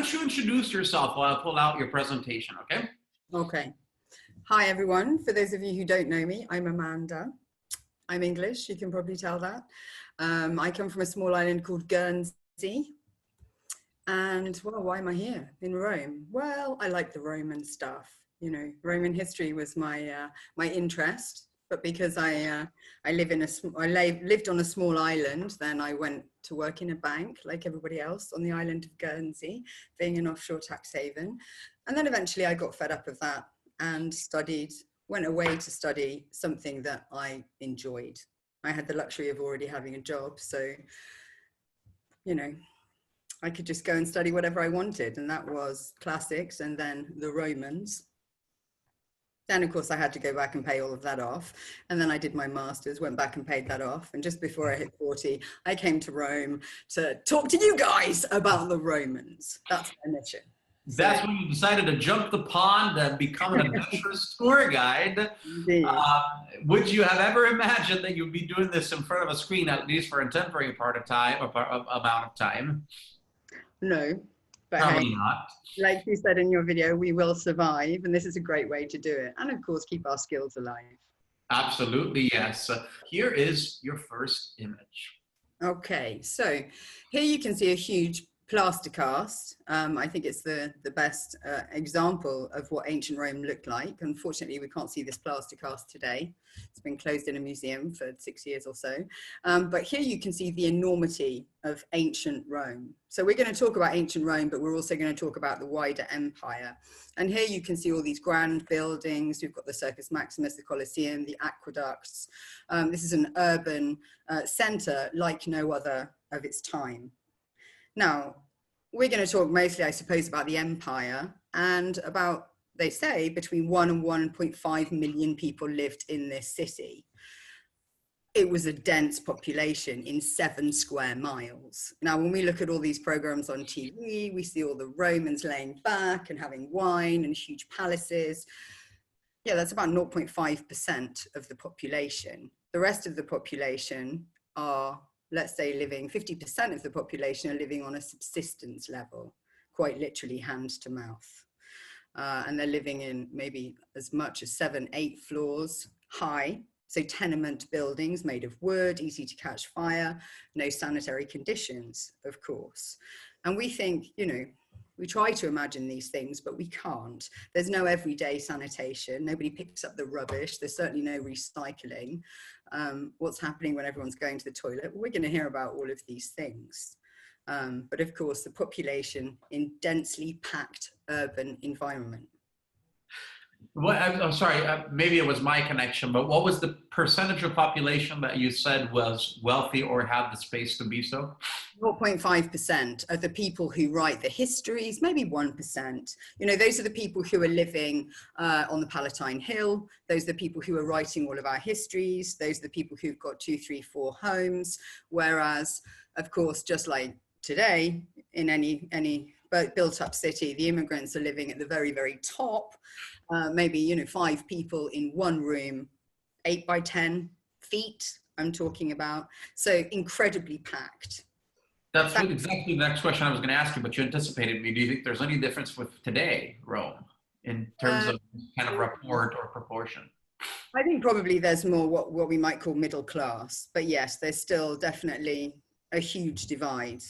don't you introduce yourself while I pull out your presentation, okay? Okay. Hi, everyone. For those of you who don't know me, I'm Amanda. I'm English, you can probably tell that. I come from a small island called Guernsey. And, well, why am I here in Rome? Well, I like the Roman stuff. You know, Roman history was my my interest. But because I lived on a small island, then I went to work in a bank like everybody else on the island of Guernsey, being an offshore tax haven. And then eventually I got fed up of that and went away to study something that I enjoyed. I had the luxury of already having a job, so, you know, I could just go and study whatever I wanted, and that was classics and then the Romans. Then, of course, I had to go back and pay all of that off. And then I did my master's, went back and paid that off. And just before I hit 40, I came to Rome to talk to you guys about the Romans. That's my mission. That's when you decided to jump the pond and become an adventurous tour guide. Would you have ever imagined that you'd be doing this in front of a screen, at least for a temporary amount of time? No. But probably hey, not. Like you said in your video, we will survive, and this is a great way to do it. And of course, keep our skills alive. Absolutely, yes. Here is your first image. Okay, so here you can see a huge plaster cast. I think it's the best example of what ancient Rome looked like. Unfortunately, we can't see this plaster cast today. It's been closed in a museum for 6 years or so. But here you can see the enormity of ancient Rome. So we're going to talk about ancient Rome, but we're also going to talk about the wider empire. And here you can see all these grand buildings. We've got the Circus Maximus, the Colosseum, the aqueducts. This is an urban center like no other of its time. Now, we're going to talk mostly, I suppose, about the empire and about, they say, between 1 and 1.5 million people lived in this city. It was a dense population in 7 square miles. Now, when we look at all these programs on TV, we see all the Romans laying back and having wine and huge palaces. Yeah, that's about 0.5% of the population. The rest of the population are, let's say, 50% of the population are living on a subsistence level, quite literally hand to mouth. And they're living in maybe as much as 7, 8 floors high. So tenement buildings made of wood, easy to catch fire, no sanitary conditions, of course. And we think, you know, we try to imagine these things, but we can't. There's no everyday sanitation. Nobody picks up the rubbish. There's certainly no recycling. What's happening when everyone's going to the toilet? Well, we're going to hear about all of these things. But of course, the population in densely packed urban environment. Well, I'm sorry, maybe it was my connection, but what was the percentage of population that you said was wealthy or had the space to be so? 0.5% of the people who write the histories, maybe 1%. You know, those are the people who are living on the Palatine Hill. Those are the people who are writing all of our histories. Those are the people who've got 2, 3, 4 homes. Whereas, of course, just like today, in any built up city, the immigrants are living at the very, very top. Maybe, you know, 5 people in 1 room, 8 by 10 feet, I'm talking about. So incredibly packed. That's exactly the next question I was going to ask you, but you anticipated me. Do you think there's any difference with today, Rome, in terms of kind of rapport or proportion? I think probably there's more what we might call middle class. But yes, there's still definitely a huge divide.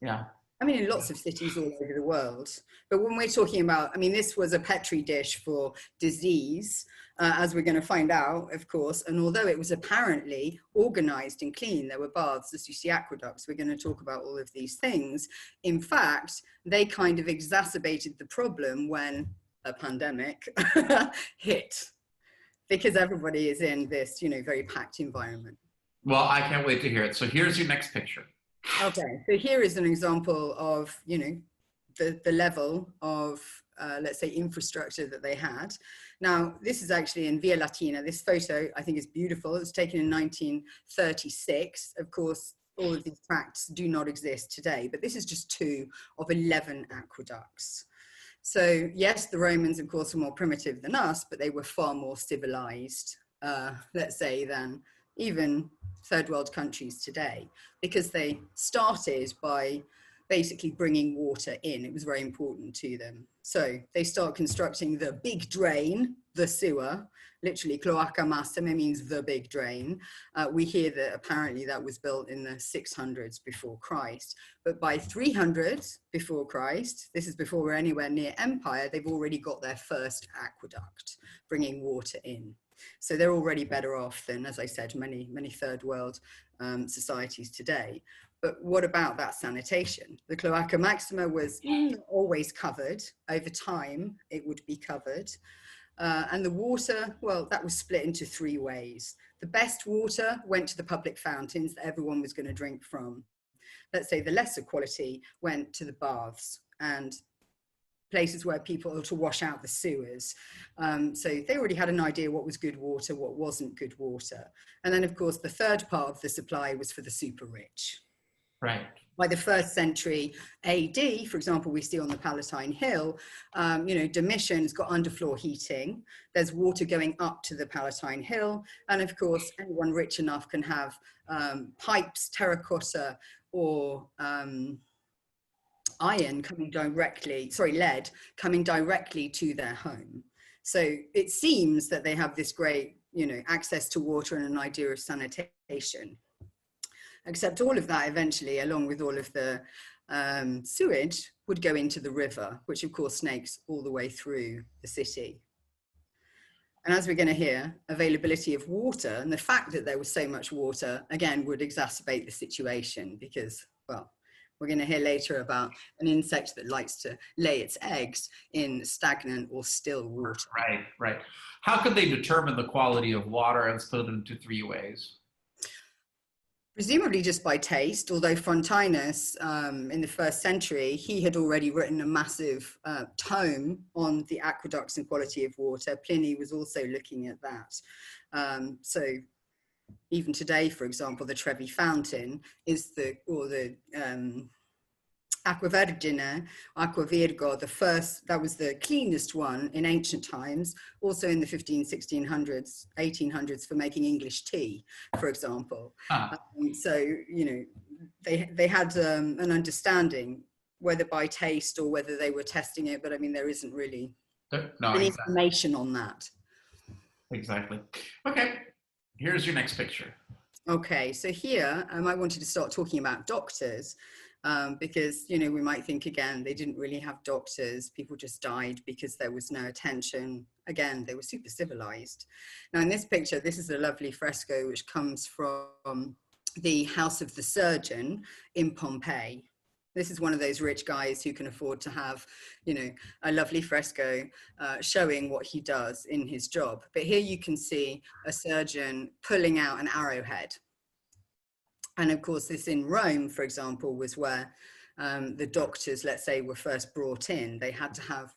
Yeah. I mean, in lots of cities all over the world. But when we're talking about, I mean, this was a petri dish for disease, as we're going to find out, of course. And although it was apparently organized and clean, there were baths, as you see, aqueducts. We're going to talk about all of these things. In fact, they kind of exacerbated the problem when a pandemic hit, because everybody is in this, you know, very packed environment. Well, I can't wait to hear it. So here's your next picture. Okay, so here is an example of, you know, the level of, let's say, infrastructure that they had. Now, this is actually in Via Latina. This photo, I think, is beautiful. It was taken in 1936. Of course, all of these tracts do not exist today, but this is just 2 of 11 aqueducts. So yes, the Romans, of course, were more primitive than us, but they were far more civilized, let's say, than even third world countries today, because they started by basically bringing water in. It was very important to them. So they start constructing the big drain, the sewer, literally cloaca massima means the big drain. We hear that apparently that was built in the 600s before Christ, but by 300 before Christ, this is before we're anywhere near empire, they've already got their first aqueduct bringing water in. So they're already better off than, as I said, many third world societies today. But what about that sanitation? The cloaca maxima was always covered. Over time, it would be covered. And the water, well, that was split into 3 ways. The best water went to the public fountains that everyone was going to drink from. Let's say the lesser quality went to the baths and places where people to wash out the sewers. So they already had an idea what was good water, what wasn't good water. And then, of course, the third part of the supply was for the super rich. Right. By the 1st century AD, for example, we see on the Palatine Hill, Domitian's got underfloor heating. There's water going up to the Palatine Hill. And of course, anyone rich enough can have pipes, terracotta, or lead coming directly to their home. So it seems that they have this great, access to water and an idea of sanitation. Except all of that eventually, along with all of the sewage, would go into the river, which of course snakes all the way through the city. And as we're going to hear, availability of water and the fact that there was so much water, again, would exacerbate the situation because, well, we're going to hear later about an insect that likes to lay its eggs in stagnant or still water. Right, right. How could they determine the quality of water and split it into 3 ways? Presumably just by taste, although Frontinus, in the 1st century, he had already written a massive tome on the aqueducts and quality of water. Pliny was also looking at that. So even today, for example, the Trevi Fountain is Aqua Virgo, the first, that was the cleanest one in ancient times, also in the 1600s, 1800s for making English tea, for example. So, they had an understanding, whether by taste or whether they were testing it, but I mean, there isn't really any information on that. Exactly. Okay, here's your next picture. Okay, so here I wanted to start talking about doctors. Because, we might think again, they didn't really have doctors. People just died because there was no attention. Again, they were super civilized. Now in this picture, this is a lovely fresco which comes from the House of the Surgeon in Pompeii. This is one of those rich guys who can afford to have, a lovely fresco showing what he does in his job. But here you can see a surgeon pulling out an arrowhead. And of course, this in Rome, for example, was where the doctors, let's say, were first brought in. They had to have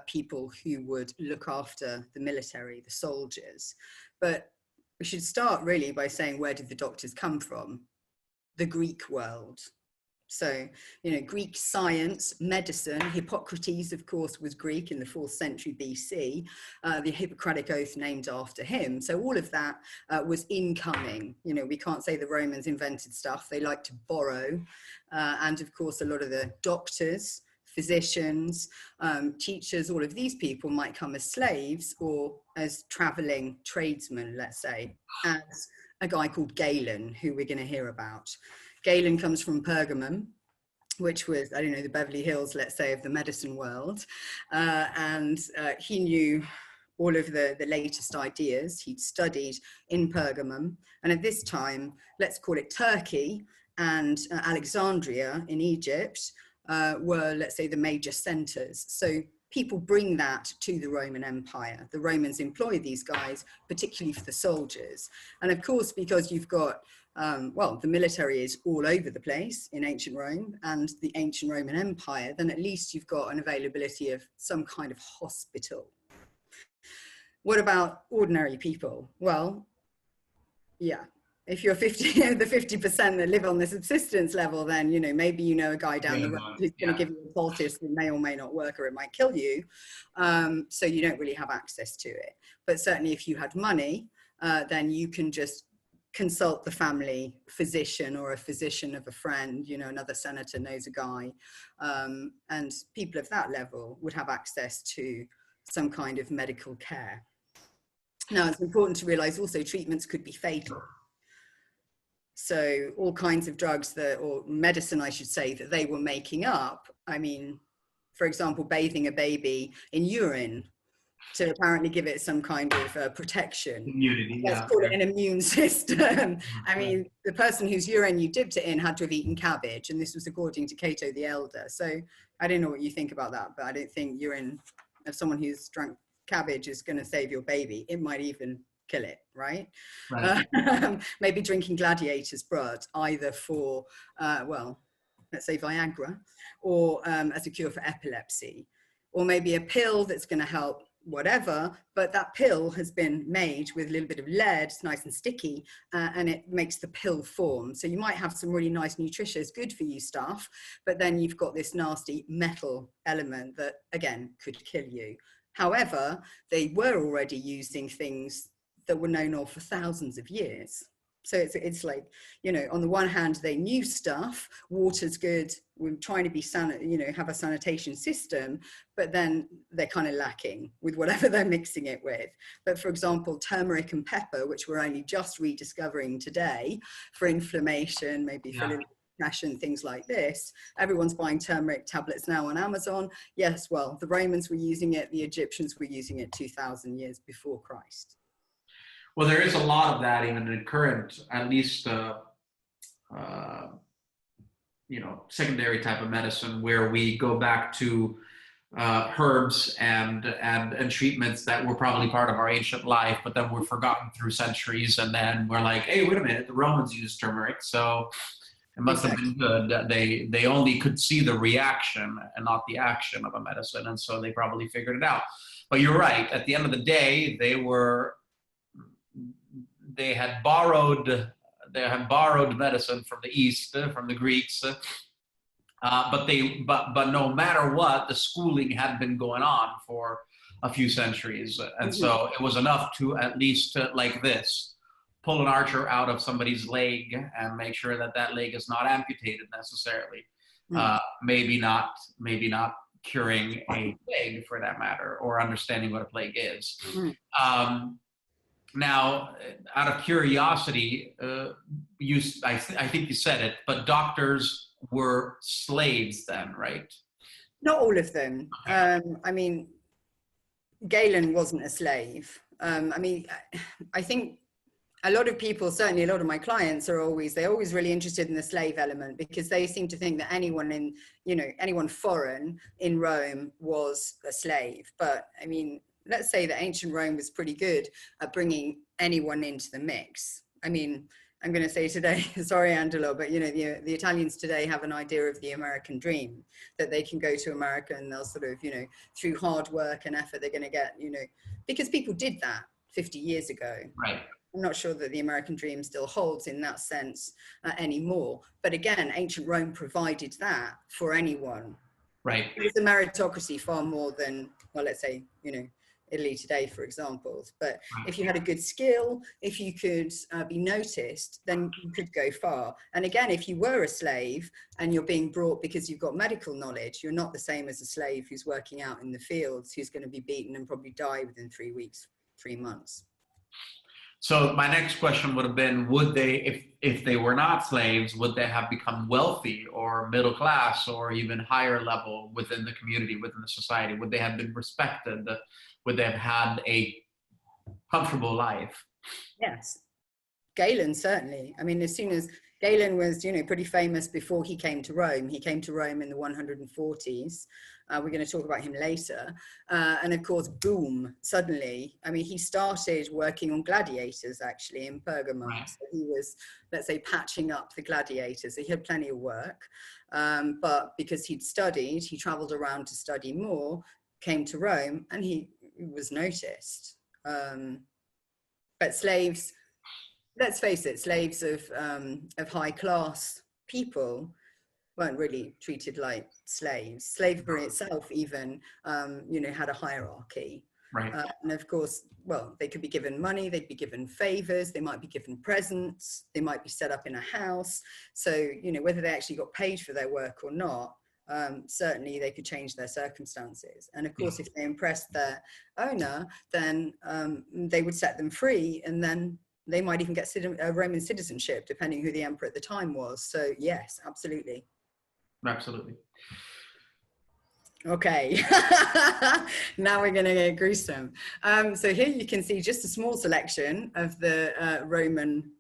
people who would look after the military, the soldiers. But we should start really by saying, where did the doctors come from? The Greek world. So, Greek science, medicine, Hippocrates, of course, was Greek in the 4th century BC, the Hippocratic Oath named after him. So all of that was incoming. We can't say the Romans invented stuff. They like to borrow. And of course, a lot of the doctors, physicians, teachers, all of these people might come as slaves or as traveling tradesmen, let's say, as a guy called Galen, who we're going to hear about. Galen comes from Pergamum, which was, the Beverly Hills, let's say, of the medicine world. And he knew all of the latest ideas. He'd studied in Pergamum. And at this time, let's call it Turkey and Alexandria in Egypt were, let's say, the major centers. So people bring that to the Roman Empire. The Romans employ these guys, particularly for the soldiers. And of course, because you've got the military is all over the place in ancient Rome and the ancient Roman Empire, then at least you've got an availability of some kind of hospital. What about ordinary people? Well, yeah, if you're the 50% that live on the subsistence level, then, maybe a guy down the road who's going to give you a poultice that may or may not work, or it might kill you. So you don't really have access to it. But certainly if you had money, then you can just consult the family physician or a physician of a friend, you know, another senator knows a guy, and people of that level would have access to some kind of medical care. Now, it's important to realize also treatments could be fatal. So all kinds of drugs that, or medicine, I should say, that they were making up. I mean, for example, bathing a baby in urine to apparently give it some kind of protection. Immunity, Let's call it an immune system. I mean, the person whose urine you dipped it in had to have eaten cabbage, and this was according to Cato the Elder. So I don't know what you think about that, but I don't think urine of someone who's drunk cabbage is going to save your baby. It might even kill it, right? Maybe drinking gladiator's blood, either for, well, let's say Viagra, or as a cure for epilepsy, or maybe a pill that's going to help whatever, but that pill has been made with a little bit of lead, it's nice and sticky, and it makes the pill form. So you might have some really nice, nutritious, good for you stuff, but then you've got this nasty metal element that, again, could kill you. However, they were already using things that were known of for thousands of years. So it's like, you know, on the one hand, they knew stuff, water's good, we're trying to be, you know, have a sanitation system, but then they're kind of lacking with whatever they're mixing it with. But for example, turmeric and pepper, which we're only just rediscovering today for inflammation, maybe for a little depression, things like this. Everyone's buying turmeric tablets now on Amazon. Yes, well, the Romans were using it, the Egyptians were using it 2,000 years before Christ. Well, there is a lot of that even in current, at least, you know, secondary type of medicine, where we go back to herbs and treatments that were probably part of our ancient life, but then were forgotten through centuries. And then we're like, hey, wait a minute, the Romans used turmeric, so it must have been good. They only could see the reaction and not the action of a medicine, and so they probably figured it out. But you're right. At the end of the day, they had borrowed medicine from the East, from the Greeks, but no matter what, the schooling had been going on for a few centuries, and so it was enough to at least like this, pull an archer out of somebody's leg and make sure that that leg is not amputated necessarily. Maybe not curing a plague for that matter, or understanding what a plague is. Now, out of curiosity, I think you said it, but doctors were slaves then, right? Not all of them. I mean, Galen wasn't a slave. I mean, I think a lot of people, certainly a lot of my clients, they're always really interested in the slave element, because they seem to think that anyone anyone foreign in Rome was a slave. But I mean, let's say that ancient Rome was pretty good at bringing anyone into the mix. I mean, I'm going to say today, sorry, Angelo, but you know, the Italians today have an idea of the American dream, that they can go to America and they'll sort of, you know, through hard work and effort, they're going to get, you know, because people did that 50 years ago. Right. I'm not sure that the American dream still holds in that sense anymore. But again, ancient Rome provided that for anyone. Right. It was a meritocracy far more than, well, let's say, you know, Italy today, for example. But if you had a good skill, if you could be noticed, then you could go far. And again, if you were a slave and you're being brought because you've got medical knowledge, you're not the same as a slave who's working out in the fields, who's going to be beaten and probably die within 3 weeks, 3 months. So my next question would have been, would they, if they were not slaves, would they have become wealthy or middle class or even higher level within the community, within the society? Would they have been respected? Would they have had a comfortable life? Yes. Galen, certainly. I mean, as soon as Galen was, you know, pretty famous before he came to Rome. He came to Rome in the 140s. We're going to talk about him later. And of course, boom, suddenly, I mean, he started working on gladiators actually in Pergamum. Right. So he was, let's say, patching up the gladiators. He had plenty of work, but because he'd studied, he traveled around to study more, came to Rome, and he was noticed. But slaves, let's face it, slaves of high class people weren't really treated like slaves. Slavery itself even, you know, had a hierarchy. Right. And of course, well, they could be given money, they'd be given favors, they might be given presents, they might be set up in a house. So, you know, whether they actually got paid for their work or not, certainly they could change their circumstances. And of course, if they impressed their owner, then they would set them free, and then they might even get Roman citizenship, depending who the emperor at the time was. So yes, absolutely. Absolutely. Okay, now we're going to get gruesome. So here you can see just a small selection of the Roman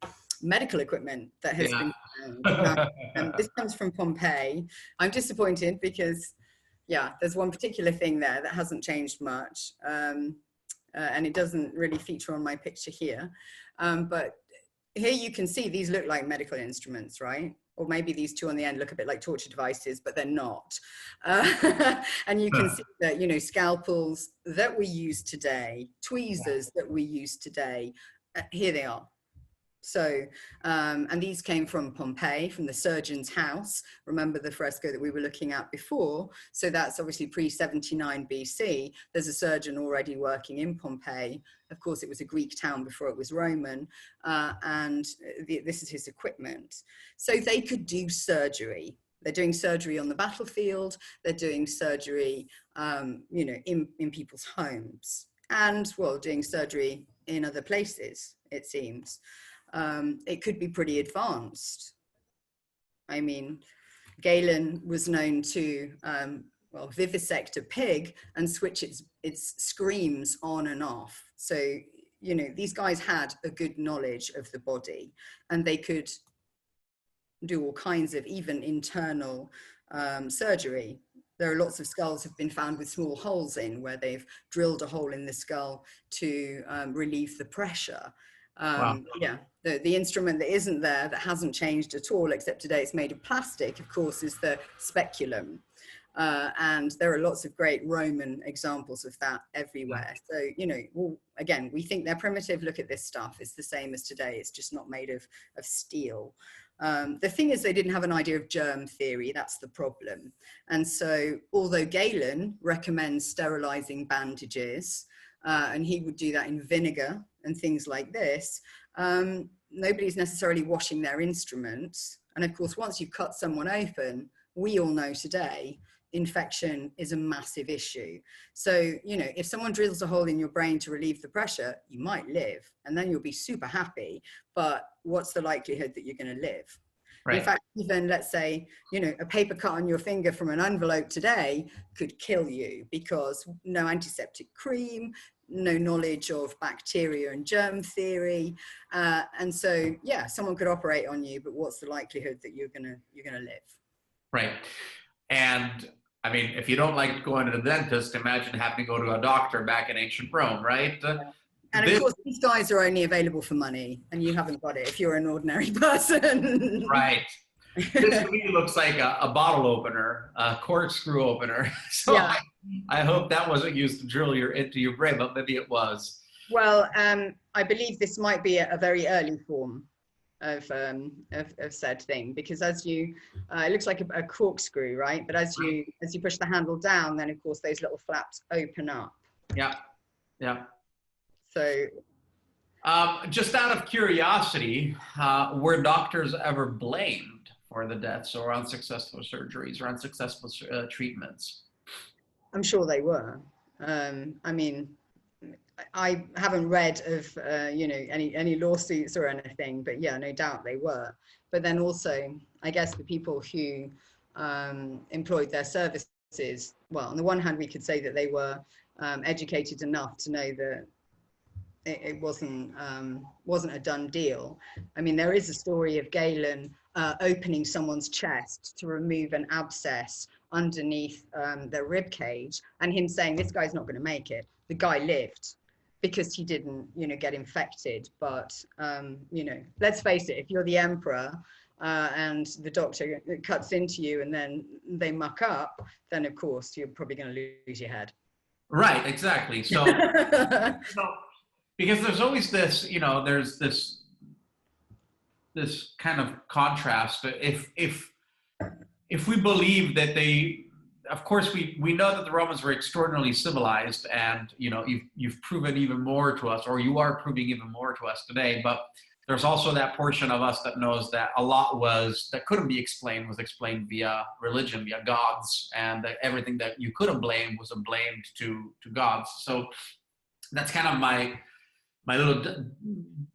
medical equipment that has been found. And this comes from Pompeii. I'm disappointed because, yeah, there's one particular thing there that hasn't changed much. And it doesn't really feature on my picture here. But here you can see these look like medical instruments, right? Or maybe these two on the end look a bit like torture devices, but they're not. And you can see that, you know, scalpels that we use today, tweezers that we use today, here they are. So, and these came from Pompeii, from the surgeon's house. Remember the fresco that we were looking at before? So that's obviously pre-79 BC. There's a surgeon already working in Pompeii. Of course, it was a Greek town before it was Roman. And this is his equipment. So they could do surgery. They're doing surgery on the battlefield. They're doing surgery, you know, in people's homes. And, well, doing surgery in other places, it seems. It could be pretty advanced. I mean, Galen was known to, well, vivisect a pig and switch its screams on and off. So, you know, these guys had a good knowledge of the body, and they could do all kinds of even internal surgery. There are lots of skulls have been found with small holes in, where they've drilled a hole in the skull to relieve the pressure. Wow. Yeah, the instrument that isn't there, that hasn't changed at all, except today it's made of plastic, of course, is the speculum. And there are lots of great Roman examples of that everywhere. So, you know, well, again, we think they're primitive. Look at this stuff. It's the same as today. It's just not made of steel. The thing is, they didn't have an idea of germ theory. That's the problem. And so, although Galen recommends sterilizing bandages, and he would do that in vinegar and things like this, nobody's necessarily washing their instruments. And of course, once you cut someone open, we all know today, infection is a massive issue. So, you know, if someone drills a hole in your brain to relieve the pressure, you might live, and then you'll be super happy. But what's the likelihood that you're going to live? Right. In fact, even let's say, you know, a paper cut on your finger from an envelope today could kill you, because no antiseptic cream, no knowledge of bacteria and germ theory. And so, yeah, someone could operate on you, but what's the likelihood that you're gonna live? Right. And I mean, if you don't like going to the dentist, imagine having to go to a doctor back in ancient Rome, right? And of course, these guys are only available for money, and you haven't got it if you're an ordinary person. Right. This to me looks like a bottle opener, a corkscrew opener. So yeah. I hope that wasn't used to drill into your brain, but maybe it was. Well, I believe this might be a very early form of said thing, because as you, it looks like a corkscrew, right? But as you push the handle down, then of course those little flaps open up. Yeah, yeah. So, just out of curiosity, were doctors ever blamed for the deaths or unsuccessful surgeries or unsuccessful treatments? I'm sure they were. I mean, I haven't read of you know, any lawsuits or anything, but yeah, no doubt they were. But then also, I guess the people who employed their services, well, on the one hand, we could say that they were educated enough to know that it wasn't a done deal. I mean, there is a story of Galen opening someone's chest to remove an abscess underneath their rib cage, and him saying, this guy's not going to make it. The guy lived because he didn't, you know, get infected. But you know, let's face it, if you're the emperor and the doctor cuts into you and then they muck up, then of course you're probably going to lose your head. Right, exactly. So, because there's always this, you know, there's this kind of contrast. If we believe that of course, we know that the Romans were extraordinarily civilized, and you've proven even more to us, or you are proving even more to us today. But there's also that portion of us that knows that a lot that couldn't be explained was explained via religion, via gods, and that everything that you couldn't blame was blamed to gods. So that's kind of my little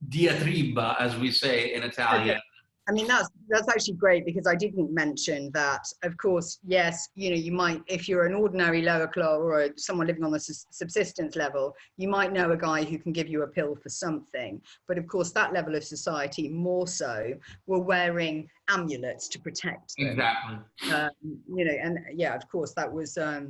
diatriba, as we say in Italian. Okay. I mean, that's actually great, because I didn't mention that, of course, yes, you might, if you're an ordinary lower class or someone living on the subsistence level, you might know a guy who can give you a pill for something. But of course, that level of society more so were wearing amulets to protect them. Exactly. And yeah, of course, that was, I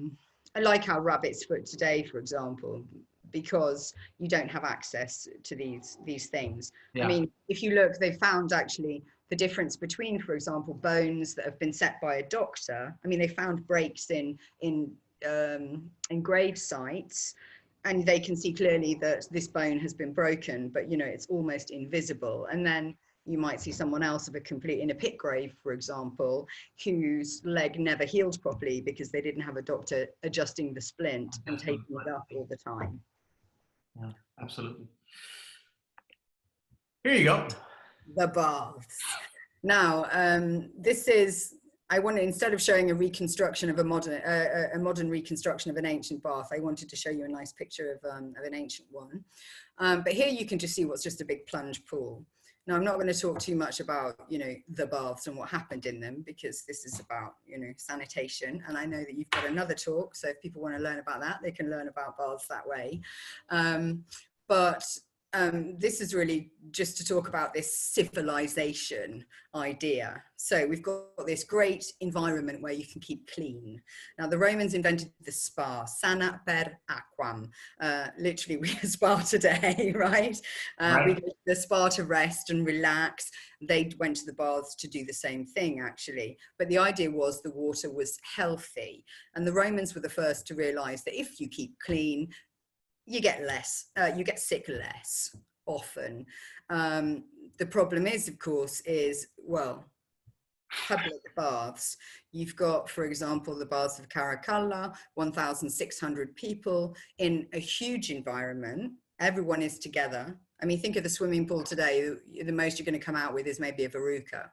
like our rabbit's foot today, for example, because you don't have access to these things. Yeah. I mean, if you look, they found actually the difference between, for example, bones that have been set by a doctor. I mean, they found breaks in grave sites, and they can see clearly that this bone has been broken, but it's almost invisible. And then you might see someone else in a pit grave, for example, whose leg never healed properly because they didn't have a doctor adjusting the splint and taking it up all the time. Yeah, absolutely. Here you go. The baths. Now, this is, I wanted, instead of showing a reconstruction of a modern reconstruction of an ancient bath, I wanted to show you a nice picture of an ancient one. But here you can just see what's just a big plunge pool. Now, I'm not going to talk too much about, the baths and what happened in them, because this is about, sanitation. And I know that you've got another talk, so if people want to learn about that, they can learn about baths that way. This is really just to talk about this civilization idea. So we've got this great environment where you can keep clean. Now, the Romans invented the spa, sana per aquam. Literally, we spa today, right? We go to the spa to rest and relax. They went to the baths to do the same thing, actually. But the idea was the water was healthy. And the Romans were the first to realize that if you keep clean, you get sick less often. The problem is, of course, well, public baths. You've got, for example, the baths of Caracalla, 1,600 people in a huge environment. Everyone is together. I mean, think of the swimming pool today. The most you're going to come out with is maybe a verruca.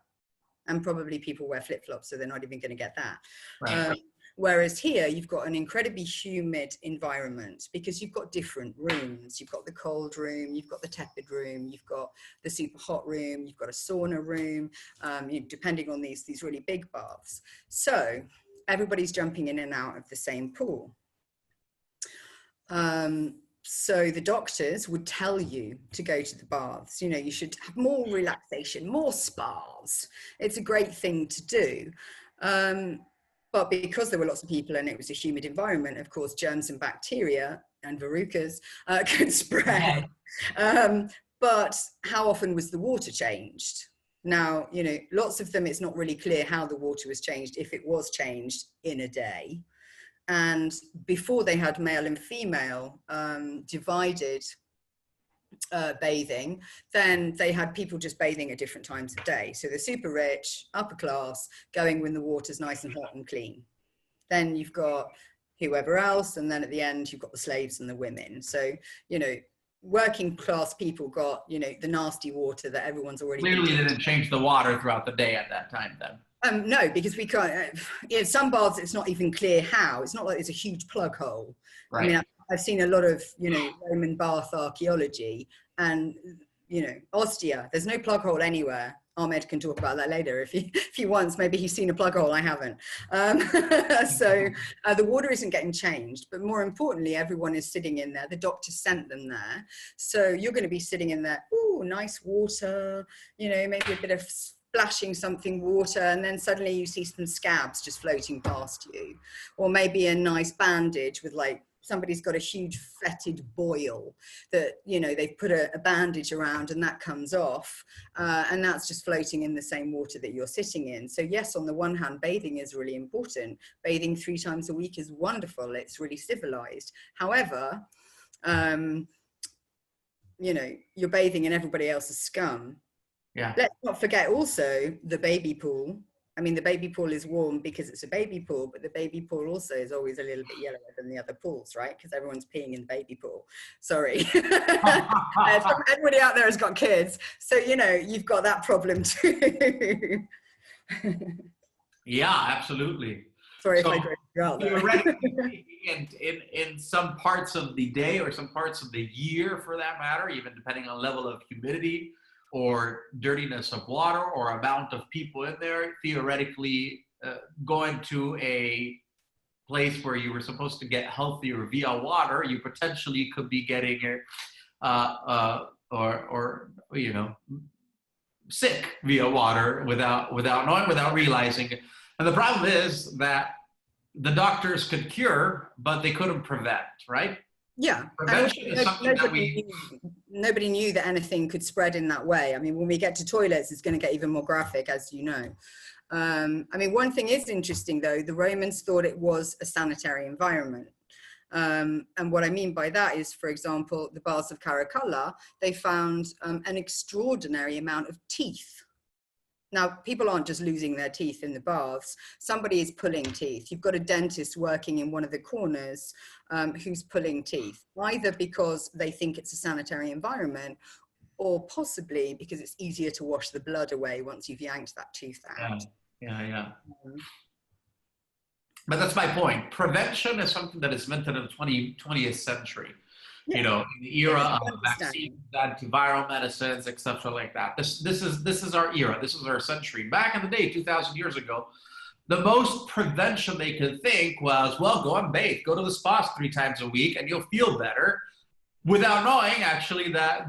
And probably people wear flip-flops, so they're not even going to get that. Right. Whereas here, you've got an incredibly humid environment, because you've got different rooms. You've got the cold room, you've got the tepid room, you've got the super hot room, you've got a sauna room, depending on these really big baths. So everybody's jumping in and out of the same pool. So the doctors would tell you to go to the baths. You should have more relaxation, more spas. It's a great thing to do. But because there were lots of people and it was a humid environment, of course, germs and bacteria and verrucas could spread. But how often was the water changed? Now, lots of them, it's not really clear how the water was changed, if it was changed in a day. And before they had male and female divided bathing, then they had people just bathing at different times of day. So the super rich, upper class, going when the water's nice and hot and clean. Then you've got whoever else, and then at the end you've got the slaves and the women. So, working class people got, the nasty water that everyone's already... Clearly didn't change the water throughout the day at that time then. No, because we can't, some baths, it's not even clear how. It's not like it's a huge plug hole. Right. I mean, I've seen a lot of, Roman bath archaeology, and, Ostia, there's no plug hole anywhere. Ahmed can talk about that later if he wants. Maybe he's seen a plug hole, I haven't. So the water isn't getting changed, but more importantly, everyone is sitting in there. The doctor sent them there. So you're going to be sitting in there, ooh, nice water, maybe a bit of splashing something water, and then suddenly you see some scabs just floating past you, or maybe a nice bandage with, like, somebody's got a huge fetid boil that, they've put a bandage around, and that comes off, and that's just floating in the same water that you're sitting in. So yes, on the one hand, bathing is really important. Bathing 3 times a week is wonderful. It's really civilized. However, you're bathing in everybody else's scum. Yeah. Let's not forget also the baby pool I mean, the baby pool is warm because it's a baby pool, but the baby pool also is always a little bit yellower than the other pools, right? Because everyone's peeing in the baby pool. Sorry. Everybody out there has got kids. So, you know, you've got that problem too. Yeah, absolutely. Sorry So if I grossed you out there. theoretically, in some parts of the day or some parts of the year, for that matter, even depending on level of humidity or dirtiness of water or amount of people in there, theoretically, going to a place where you were supposed to get healthier via water, you potentially could be getting or you know, sick via water without knowing, without realizing. And the problem is that the doctors could cure, but they couldn't prevent, right? Yeah. Prevention is something that nobody knew that anything could spread in that way. I mean, when we get to toilets, it's going to get even more graphic, as you know. I mean, one thing is interesting, though. The Romans thought it was a sanitary environment. And what I mean by that is, for example, the baths of Caracalla, they found an extraordinary amount of teeth. Now, people aren't just losing their teeth in the baths. Somebody is pulling teeth. You've got a dentist working in one of the corners who's pulling teeth, either because they think it's a sanitary environment or possibly because it's easier to wash the blood away once you've yanked that tooth out. Yeah. But that's my point. Prevention is something that is invented in the 20th century. Yeah. You know, in the era of vaccines, antiviral medicines, etc., like that. This is our era. This is our century. Back in the day, 2,000 years ago, the most prevention they could think was, well, go and bathe, go to the spas 3 times a week, and you'll feel better, without knowing actually that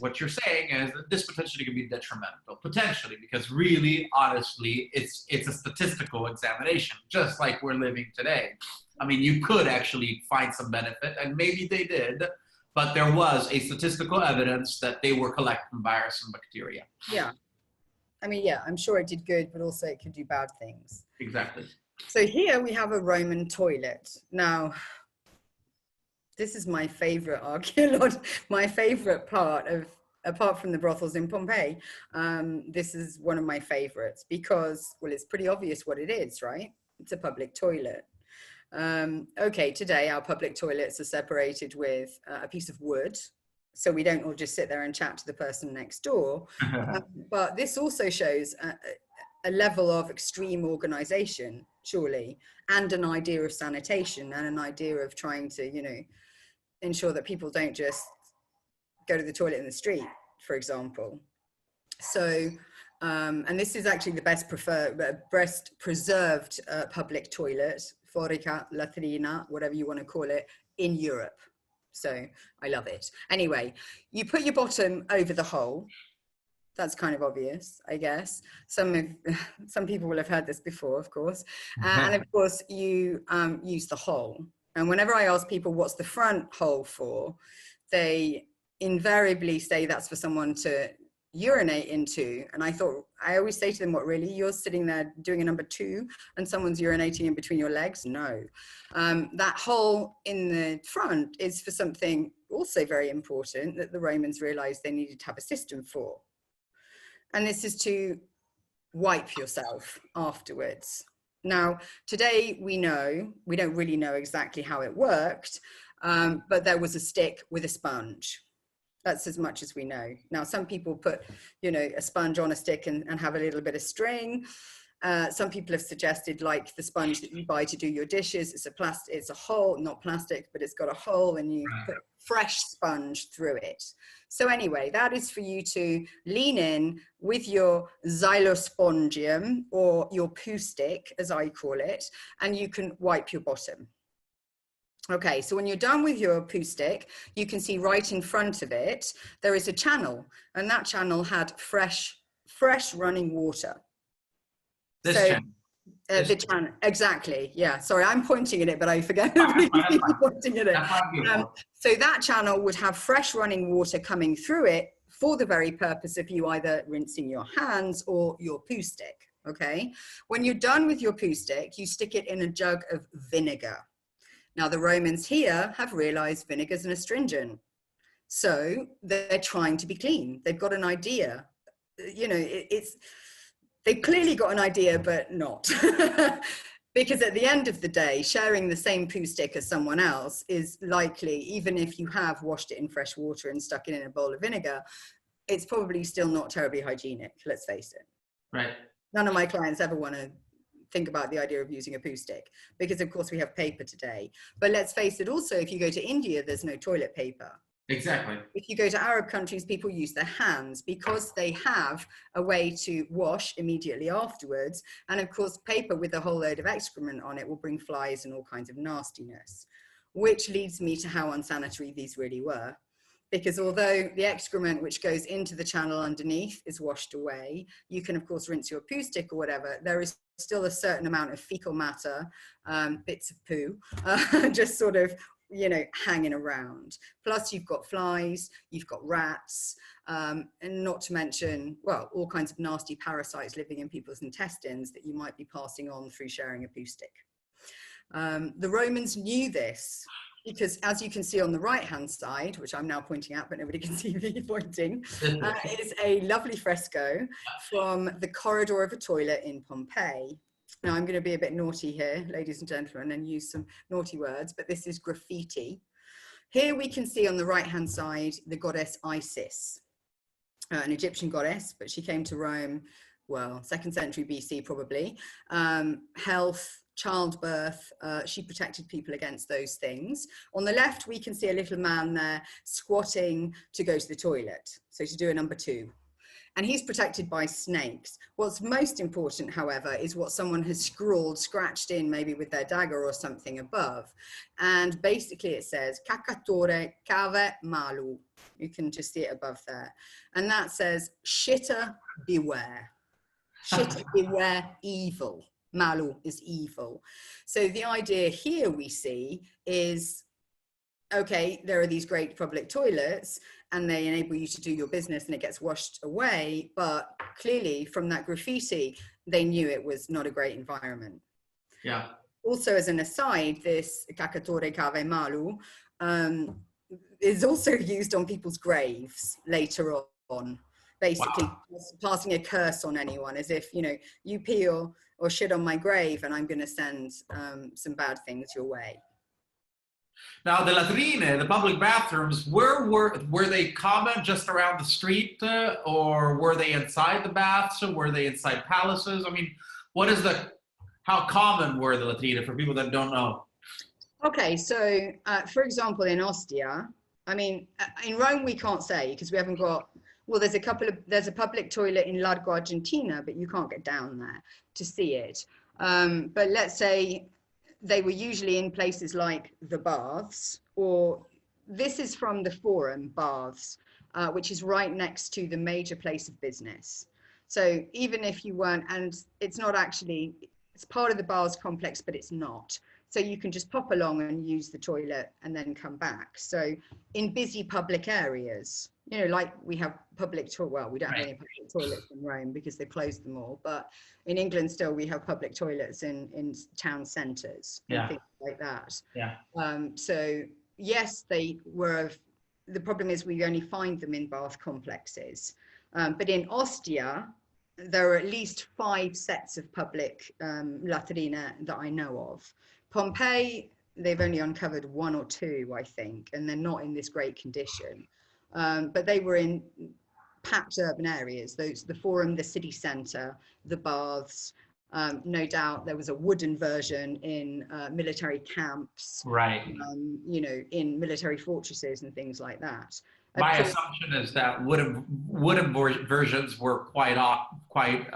what you're saying is that this potentially could be detrimental, potentially, because really, honestly, it's a statistical examination, just like we're living today. I mean, you could actually find some benefit, and maybe they did, but there was a statistical evidence that they were collecting virus and bacteria. Yeah. I mean, yeah, I'm sure it did good, but also it could do bad things. Exactly. So here we have a Roman toilet. Now, this is my favorite archaeology, my favorite part of, apart from the brothels in Pompeii. This is one of my favorites because, well, it's pretty obvious what it is, right? It's a public toilet. Okay, today our public toilets are separated with a piece of wood, so we don't all just sit there and chat to the person next door. But this also shows a level of extreme organization, surely, and an idea of sanitation and an idea of trying to, you know, ensure that people don't just go to the toilet in the street, for example. So, and this is actually the best preserved public toilet, forica, latrina, whatever you want to call it, in Europe. So I love it. Anyway, you put your bottom over the hole. That's kind of obvious, I guess. Some people will have heard this before, of course. And of course, you use the hole. And whenever I ask people what's the front hole for, they invariably say that's for someone to urinate into. And I always say to them, what, really? You're sitting there doing a number 2 and someone's urinating in between your legs? No. That hole in the front is for something also very important that the Romans realized they needed to have a system for. And this is to wipe yourself afterwards. Now, today we don't really know exactly how it worked, but there was a stick with a sponge. That's as much as we know. Now, some people put, you know, a sponge on a stick and have a little bit of string. Some people have suggested, like the sponge that you buy to do your dishes, it's a hole, not plastic, but it's got a hole and you put fresh sponge through it. So anyway, that is for you to lean in with your xylospongium or your poo stick, as I call it, and you can wipe your bottom. Okay, so when you're done with your poo stick, you can see right in front of it, there is a channel, and that channel had fresh running water. The channel, exactly. Yeah, sorry, I'm pointing at it, but I forget pointing at it. So that channel would have fresh running water coming through it for the very purpose of you either rinsing your hands or your poo stick. Okay, when you're done with your poo stick, you stick it in a jug of vinegar. Now, the Romans here have realized vinegar is an astringent. So they're trying to be clean. They've got an idea. You know, They clearly got an idea, but not. Because at the end of the day, sharing the same poo stick as someone else is likely, even if you have washed it in fresh water and stuck it in a bowl of vinegar, it's probably still not terribly hygienic, let's face it. Right. None of my clients ever want to think about the idea of using a poo stick, because of course we have paper today. But let's face it also, if you go to India, there's no toilet paper. Exactly. If you go to Arab countries, people use their hands because they have a way to wash immediately afterwards. And of course, paper with a whole load of excrement on it will bring flies and all kinds of nastiness, which leads me to how unsanitary these really were. Because although the excrement which goes into the channel underneath is washed away, you can of course rinse your poo stick or whatever, there is still a certain amount of fecal matter, bits of poo, just sort of, you know, hanging around. Plus you've got flies, you've got rats, and not to mention, well, all kinds of nasty parasites living in people's intestines that you might be passing on through sharing a poo stick. The Romans knew this, because as you can see on the right hand side, which I'm now pointing out but nobody can see me pointing, is a lovely fresco from the corridor of a toilet in Pompeii. Now I'm going to be a bit naughty here, ladies and gentlemen, and use some naughty words, but this is graffiti. Here we can see on the right hand side the goddess Isis, an Egyptian goddess, but she came to Rome, well, 2nd century BC probably. Health, childbirth, she protected people against those things. On the left we can see a little man there squatting to go to the toilet, so to do a number 2. And he's protected by snakes. What's most important, however, is what someone has scratched in, maybe with their dagger or something above. And basically it says, "Cacatore cave malu." You can just see it above there. And that says, shitter beware. Shitter beware evil. Malu is evil. So the idea here we see is, okay, there are these great public toilets and they enable you to do your business and it gets washed away, but clearly from that graffiti, they knew it was not a great environment. Yeah. Also, as an aside, this "Cacatore cave malu" is also used on people's graves later on, basically passing a curse on anyone, as if, you know, you pee or shit on my grave and I'm going to send some bad things your way. Now, the latrine, the public bathrooms, were they common just around the street, or were they inside the baths, or were they inside palaces? I mean, how common were the latrine for people that don't know? Okay, so for example, in Ostia, I mean, in Rome we can't say because we haven't got, well, there's a public toilet in Largo Argentina, but you can't get down there to see it. But let's say they were usually in places like the baths, or this is from the Forum Baths, which is right next to the major place of business. So even if you weren't, and it's not actually, it's part of the baths complex, but it's not. So you can just pop along and use the toilet and then come back. So in busy public areas, you know, like we have public toilet, well, we don't have any public toilets in Rome because they closed them all, but in England still we have public toilets in town centres and things like that. Yeah. So yes, they were, the problem is we only find them in bath complexes. But in Ostia, there are at least 5 sets of public latrine that I know of. Pompeii, they've only uncovered 1 or 2, I think, and they're not in this great condition. But they were in packed urban areas, the Forum, the city centre, the baths. No doubt there was a wooden version in military camps, right? You know, in military fortresses and things like that. My assumption is that wooden versions were quite often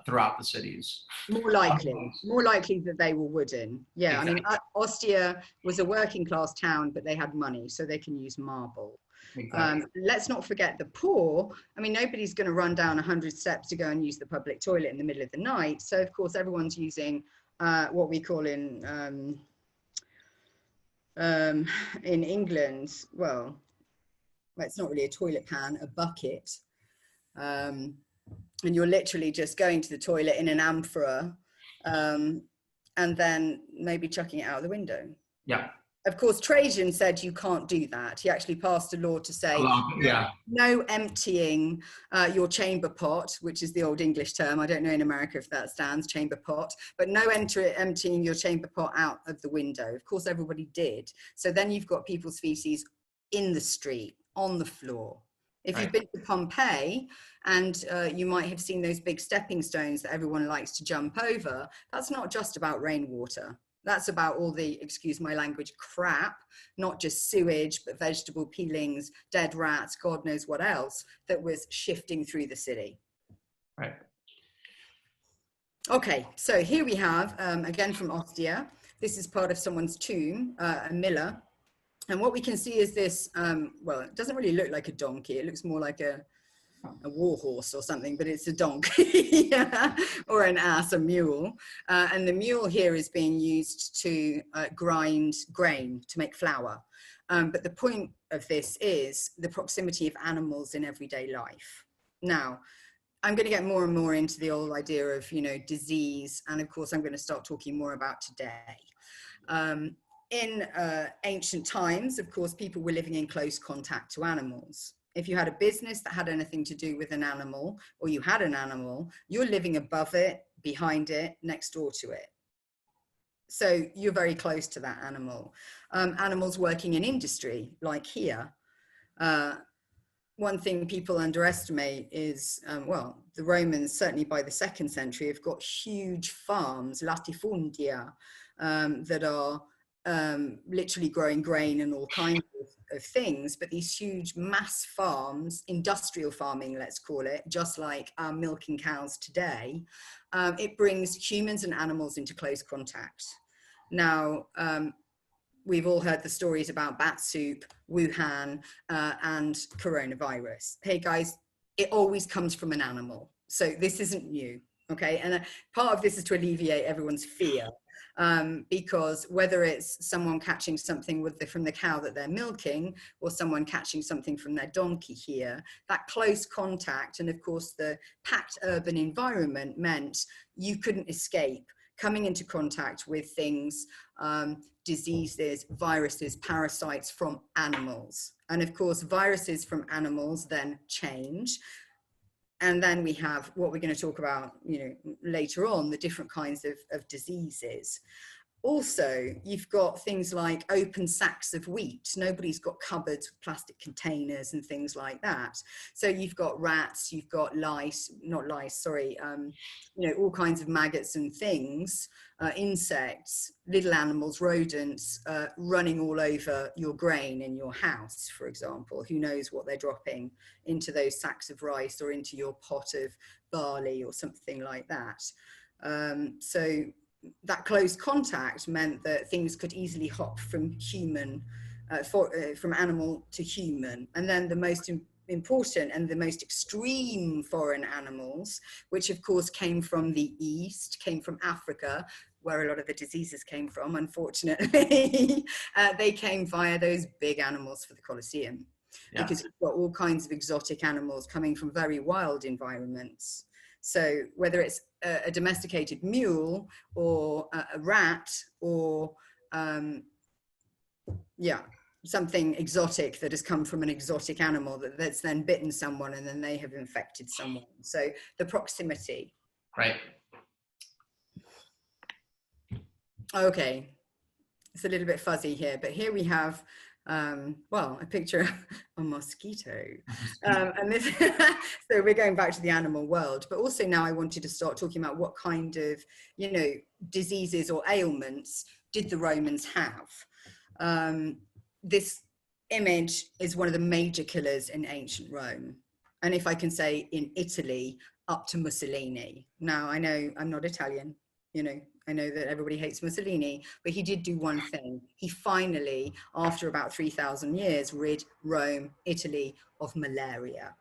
throughout the cities. More likely that they were wooden. Yeah, exactly. I mean, Ostia was a working class town, but they had money, so they can use marble. Exactly. Let's not forget the poor. I mean, nobody's going to run down 100 steps to go and use the public toilet in the middle of the night. So, of course, everyone's using what we call in England, well, it's not really a toilet pan, a bucket. And you're literally just going to the toilet in an amphora and then maybe chucking it out the window. Yeah. Of course, Trajan said you can't do that. He actually passed a law to say no emptying your chamber pot, which is the old English term. I don't know in America if that stands, chamber pot, but no emptying your chamber pot out of the window. Of course, everybody did. So then you've got people's feces in the street, on the floor. If you've been to Pompeii, and you might have seen those big stepping stones that everyone likes to jump over, that's not just about rainwater. That's about all the, excuse my language, crap, not just sewage, but vegetable peelings, dead rats, God knows what else, that was shifting through the city. Right. Okay, so here we have, again from Ostia, this is part of someone's tomb, a miller. And what we can see is this, well, it doesn't really look like a donkey. It looks more like a war horse or something, but it's a donkey or an ass, a mule. And the mule here is being used to grind grain to make flour. But the point of this is the proximity of animals in everyday life. Now, I'm going to get more and more into the whole idea of, you know, disease. And of course, I'm going to start talking more about today. In ancient times, of course, people were living in close contact to animals. If you had a business that had anything to do with an animal, or you had an animal, you're living above it, behind it, next door to it. So you're very close to that animal. Animals working in industry, like here. One thing people underestimate is, well, the Romans, certainly by the 2nd century, have got huge farms, latifundia, that are literally growing grain and all kinds of things, but these huge mass farms, industrial farming, let's call it, just like milking cows today, it brings humans and animals into close contact. Now, we've all heard the stories about bat soup, Wuhan, and coronavirus. Hey guys, it always comes from an animal. So this isn't new, okay? And part of this is to alleviate everyone's fear. Because whether it's someone catching something from the cow that they're milking, or someone catching something from their donkey here, that close contact, and of course the packed urban environment meant you couldn't escape coming into contact with things, diseases, viruses, parasites from animals. And of course, viruses from animals then change. And then we have what we're going to talk about, you know, later on, the different kinds of diseases. Also, you've got things like open sacks of wheat. Nobody's got cupboards with plastic containers and things like that. So you've got rats, you've got lice, not lice, sorry, you know, all kinds of maggots and things, insects, little animals, rodents, running all over your grain in your house, for example. Who knows what they're dropping into those sacks of rice or into your pot of barley or something like that. So that close contact meant that things could easily hop from human, from animal to human. And then the most important and the most extreme foreign animals, which of course came from the East, came from Africa, where a lot of the diseases came from, unfortunately, they came via those big animals for the Colosseum. Yeah. Because you've got all kinds of exotic animals coming from very wild environments. So whether it's a domesticated mule or a rat or, yeah, something exotic that has come from an exotic animal that's then bitten someone and then they have infected someone. So the proximity. Right. Okay, it's a little bit fuzzy here, but here we have, well, a picture of a mosquito. And this, so we're going back to the animal world, but also now I wanted to start talking about what kind of, you know, diseases or ailments did the Romans have. This image is one of the major killers in ancient Rome. And if I can say in Italy, up to Mussolini. Now, I know I'm not Italian, you know, I know that everybody hates Mussolini, but he did do one thing. He finally, after about 3,000 years, rid Rome, Italy of malaria.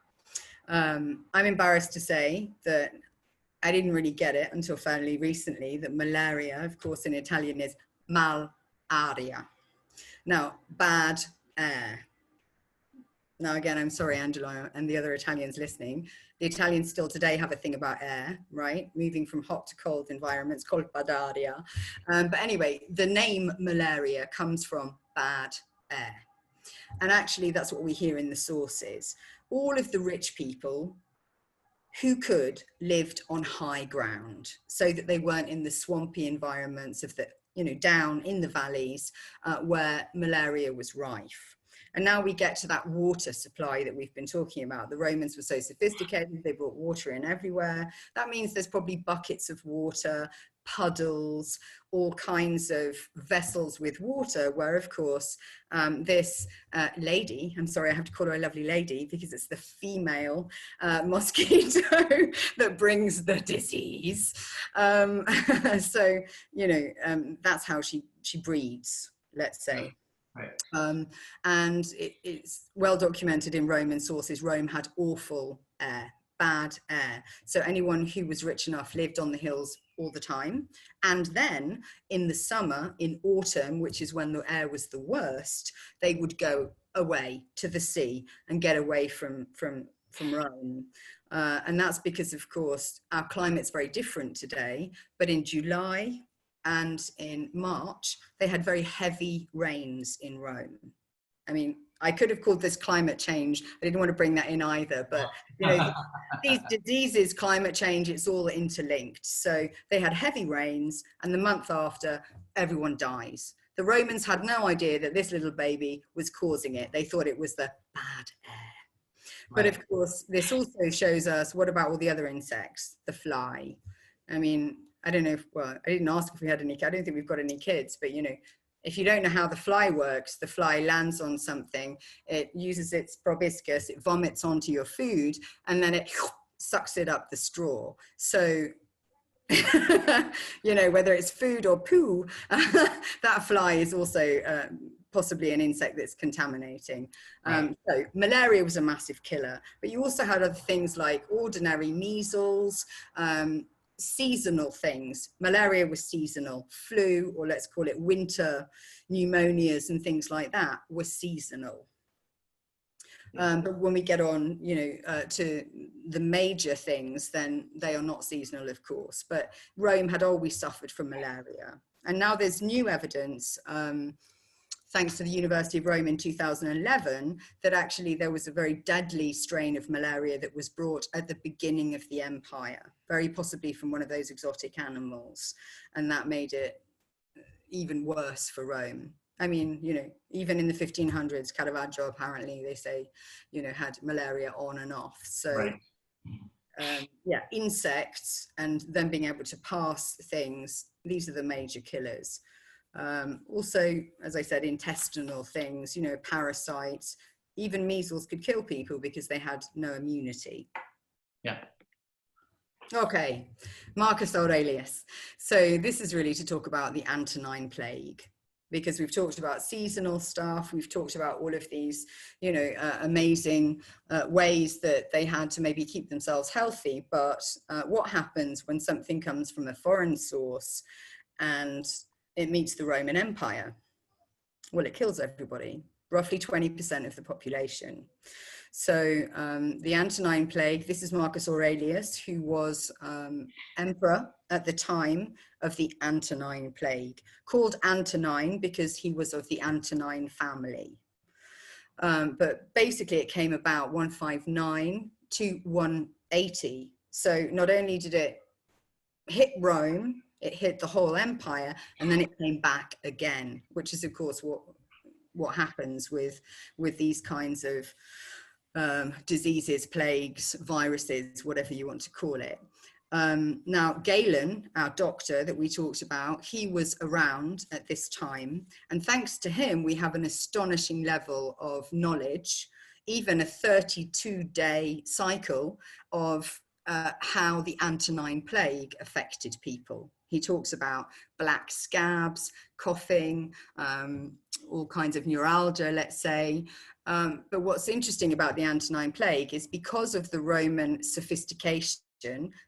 I'm embarrassed to say that I didn't really get it until fairly recently, that malaria, of course, in Italian is malaria. Now, bad air. Now, again, I'm sorry, Angelo, and the other Italians listening. The Italians still today have a thing about air, right? Moving from hot to cold environments, called badaria. But anyway, the name malaria comes from bad air. And actually, that's what we hear in the sources. All of the rich people who could lived on high ground, so that they weren't in the swampy environments of the, down in the valleys where malaria was rife. And now we get to that water supply that we've been talking about. The Romans were so sophisticated, they brought water in everywhere. That means there's probably buckets of water, puddles, all kinds of vessels with water, where of course this lady, I'm sorry I have to call her a lovely lady because it's the female mosquito that brings the disease. So, that's how she breeds, let's say. Right. And it's well documented in Roman sources. Rome had awful air, bad air. So anyone who was rich enough lived on the hills all the time. And then in the summer, in autumn, which is when the air was the worst, they would go away to the sea and get away from Rome. And that's because, of course, our climate's very different today. But in July and in March, they had very heavy rains in Rome. I mean, I could have called this climate change. I didn't want to bring that in either, but these diseases, climate change, it's all interlinked. So they had heavy rains, and the month after, everyone dies. The Romans had no idea that this little baby was causing it. They thought it was the bad air. But of course, this also shows us, what about all the other insects? The fly. I mean, I don't know if, well, I didn't ask if we had any, I don't think we've got any kids, but if you don't know how the fly works, the fly lands on something, it uses its proboscis, it vomits onto your food, and then it sucks it up the straw. So, whether it's food or poo, that fly is also possibly an insect that's contaminating. So malaria was a massive killer, but you also had other things like ordinary measles, seasonal things. Malaria was seasonal. Flu, or let's call it winter pneumonias and things like that, were seasonal. But when we get on, to the major things, then they are not seasonal, of course. But Rome had always suffered from malaria. And now there's new evidence, thanks to the University of Rome in 2011, that actually there was a very deadly strain of malaria that was brought at the beginning of the empire, very possibly from one of those exotic animals. And that made it even worse for Rome. I mean, even in the 1500s, Caravaggio, apparently, they say, had malaria on and off. So, insects and them being able to pass things, these are the major killers. Also, as I said, intestinal things, parasites, even measles could kill people because they had no immunity. Yeah. Okay, Marcus Aurelius. So this is really to talk about the Antonine Plague, because we've talked about seasonal stuff. We've talked about all of these, amazing ways that they had to maybe keep themselves healthy. But what happens when something comes from a foreign source and it meets the Roman Empire? Well, it kills everybody, roughly 20% of the population. So the Antonine Plague, this is Marcus Aurelius, who was emperor at the time of the Antonine Plague, called Antonine because he was of the Antonine family. But basically it came about 159 to 180. So not only did it hit Rome, it hit the whole empire, and then it came back again, which is of course what happens with these kinds of diseases, plagues, viruses, whatever you want to call it. Now, Galen, our doctor that we talked about, he was around at this time. And thanks to him, we have an astonishing level of knowledge, even a 32-day cycle of how the Antonine Plague affected people. He talks about black scabs, coughing, all kinds of neuralgia, let's say. But what's interesting about the Antonine Plague is because of the Roman sophistication,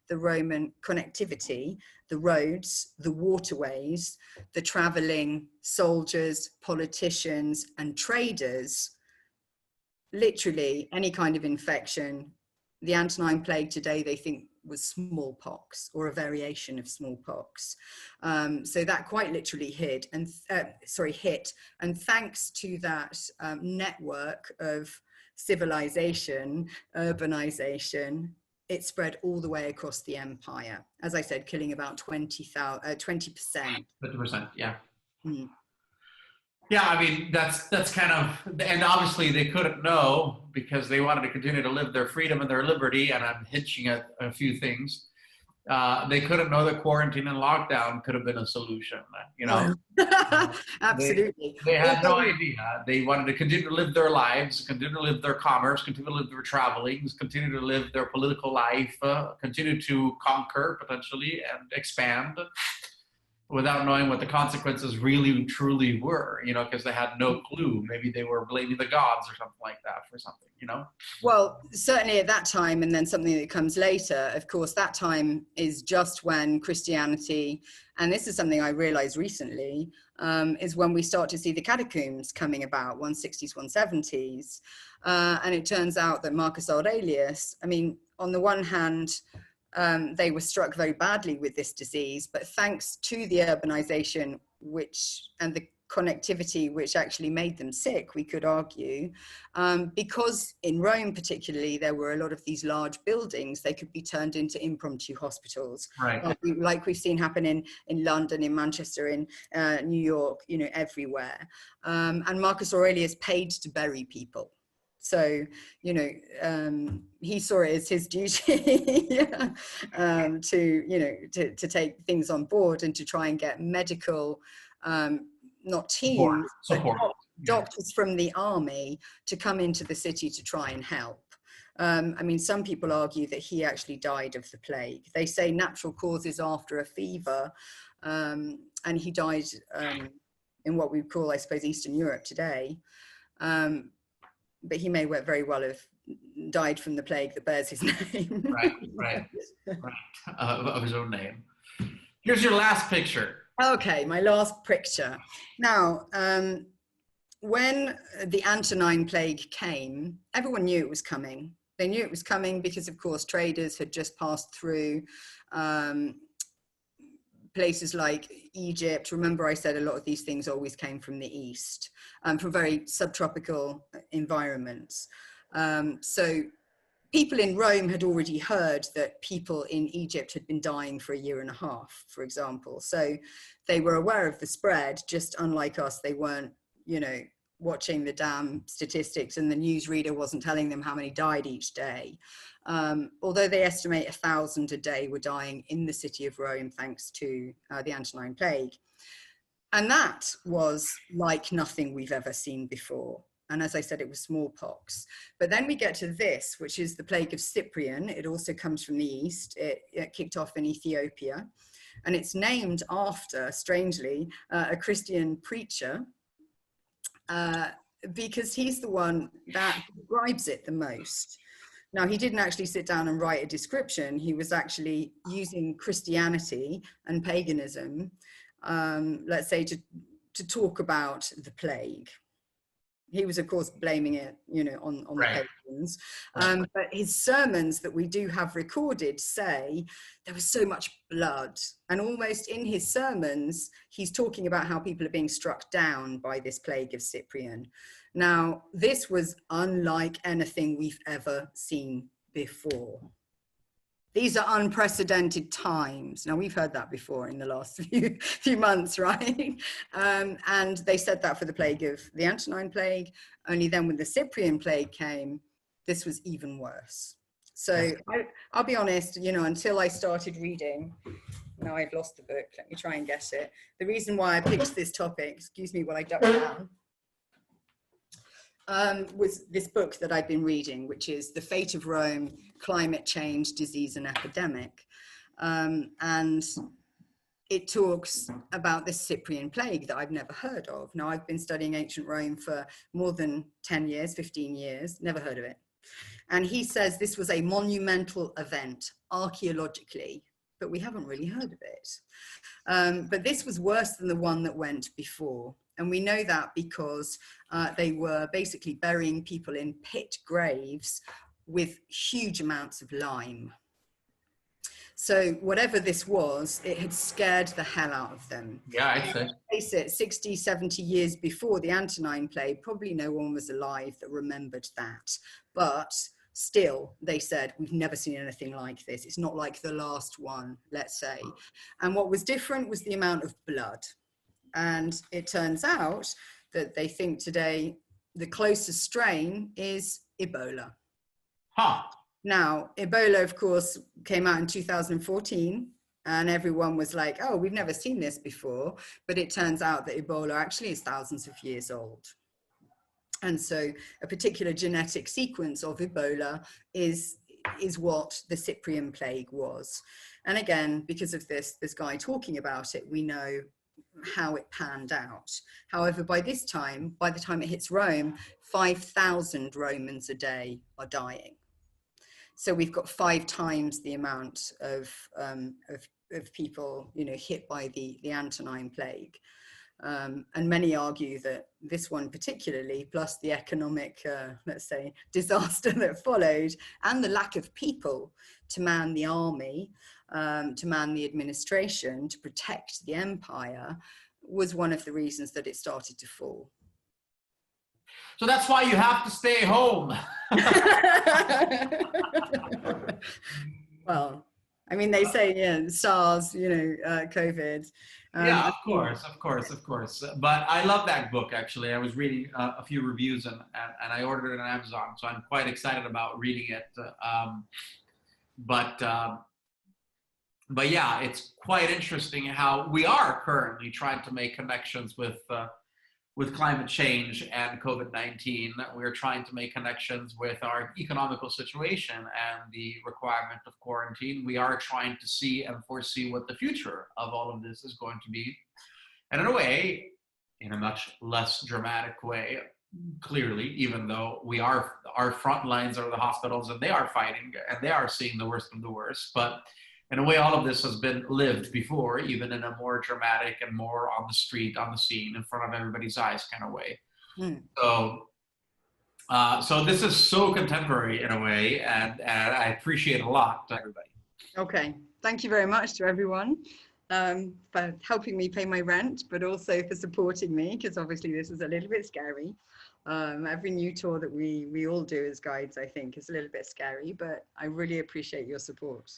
the Roman connectivity, the roads, the waterways, the traveling soldiers, politicians, and traders, literally any kind of infection the Antonine Plague today, they think was smallpox or a variation of smallpox. So that quite literally hit. And thanks to that network of civilization, urbanization, it spread all the way across the empire. As I said, killing about 20%. 50%, yeah. Mm. Yeah, I mean, that's kind of, and obviously they couldn't know because they wanted to continue to live their freedom and their liberty, and I'm hitching at a few things. They couldn't know that quarantine and lockdown could have been a solution, you know? Absolutely. They had no idea. They wanted to continue to live their lives, continue to live their commerce, continue to live their travelings, continue to live their political life, continue to conquer potentially and expand without knowing what the consequences really truly were, you know, because they had no clue. Maybe they were blaming the gods or something like that for something, you know? Well, certainly at that time, and then something that comes later, of course, that time is just when Christianity, and this is something I realized recently, is when we start to see the catacombs coming about, 160s, 170s. And it turns out that Marcus Aurelius, I mean, on the one hand, they were struck very badly with this disease, but thanks to the urbanization and the connectivity which actually made them sick, we could argue, because in Rome particularly there were a lot of these large buildings, they could be turned into impromptu hospitals, right? Like we've seen happen in London, in Manchester, in New York, you know, everywhere. And Marcus Aurelius paid to bury people. So, you know, he saw it as his duty to, you know, to take things on board and to try and get medical, not teams, support. But doctors from the army to come into the city to try and help. I mean, some people argue that he actually died of the plague. They say natural causes after a fever, and he died in what we call, I suppose, Eastern Europe today. But he may very well have died from the plague that bears his name. right. Of his own name. Here's your last picture. Okay, my last picture. Now, when the Antonine Plague came, everyone knew it was coming. They knew it was coming because, of course, traders had just passed through places like Egypt. Remember I said a lot of these things always came from the east, from very subtropical environments. So people in Rome had already heard that people in Egypt had been dying for 1.5 years, for example. So they were aware of the spread, just unlike us. They weren't, you know, watching the damn statistics, and the newsreader wasn't telling them how many died each day. Although they estimate 1,000 a day were dying in the city of Rome thanks to the Antonine Plague. And that was like nothing we've ever seen before. And as I said, it was smallpox. But then we get to this, which is the plague of Cyprian. It also comes from the east. It kicked off in Ethiopia. And it's named after, strangely, a Christian preacher, because he's the one that describes it the most. Now, he didn't actually sit down and write a description. He was actually using Christianity and paganism, let's say, to talk about the plague. He was, of course, blaming it, you know, on the pagans. But his sermons that we do have recorded say there was so much blood. And almost in his sermons, he's talking about how people are being struck down by this plague of Cyprian. Now, this was unlike anything we've ever seen before. These are unprecedented times. Now, we've heard that before in the last few months, right? And they said that for the plague of the Antonine Plague. Only then when the Cyprian Plague came, this was even worse. So I'll be honest, you know, until I started reading, now I've lost the book, let me try and get it. The reason why I picked this topic, excuse me while I duck down, was this book that I've been reading, which is The Fate of Rome, Climate Change, Disease and Epidemic. And it talks about this Cyprian plague that I've never heard of. Now, I've been studying ancient Rome for more than 10 years, 15 years, never heard of it. And he says this was a monumental event archaeologically, but we haven't really heard of it. But this was worse than the one that went before. And we know that because they were basically burying people in pit graves with huge amounts of lime. So whatever this was, it had scared the hell out of them. Yeah, I'd say. Face it, 60, 70 years before the Antonine Plague, probably no one was alive that remembered that. But still, they said, we've never seen anything like this. It's not like the last one, let's say. And what was different was the amount of blood. And it turns out that they think today the closest strain is Ebola. Huh. Now, Ebola, of course, came out in 2014, and everyone was like, oh, we've never seen this before. But it turns out that Ebola actually is thousands of years old. And so a particular genetic sequence of Ebola is what the Cyprian plague was. And again, because of this guy talking about it, we know how it panned out. However, by the time it hits Rome, 5,000 Romans a day are dying. So we've got 5 times the amount of people, hit by the Antonine Plague. And many argue that this one particularly, plus the economic, let's say, disaster that followed, and the lack of people to man the army, to man the administration, to protect the empire, was one of the reasons that it started to fall. So that's why you have to stay home. Well, I mean, they say, yeah, SARS, COVID. Yeah, of course. But I love that book, actually. I was reading a few reviews and I ordered it on Amazon, so I'm quite excited about reading it. But yeah, it's quite interesting how we are currently trying to make connections with climate change and COVID-19. We're trying to make connections with our economical situation and the requirement of quarantine. We are trying to see and foresee what the future of all of this is going to be. And in a way, in a much less dramatic way, clearly, even though our front lines are the hospitals and they are fighting and they are seeing the worst of the worst. But in a way, all of this has been lived before, even in a more dramatic and more on the street, on the scene, in front of everybody's eyes kind of way. So this is so contemporary in a way, and I appreciate it a lot, everybody. Okay, thank you very much to everyone for helping me pay my rent, but also for supporting me, because obviously this is a little bit scary. Every new tour that we all do as guides, I think, is a little bit scary, but I really appreciate your support.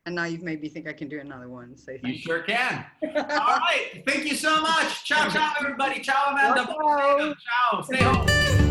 And now you've made me think I can do another one. So thank you. Sure can. All right. Thank you so much. Ciao, ciao, everybody. Ciao, Amanda. Ciao. Ciao. Stay home.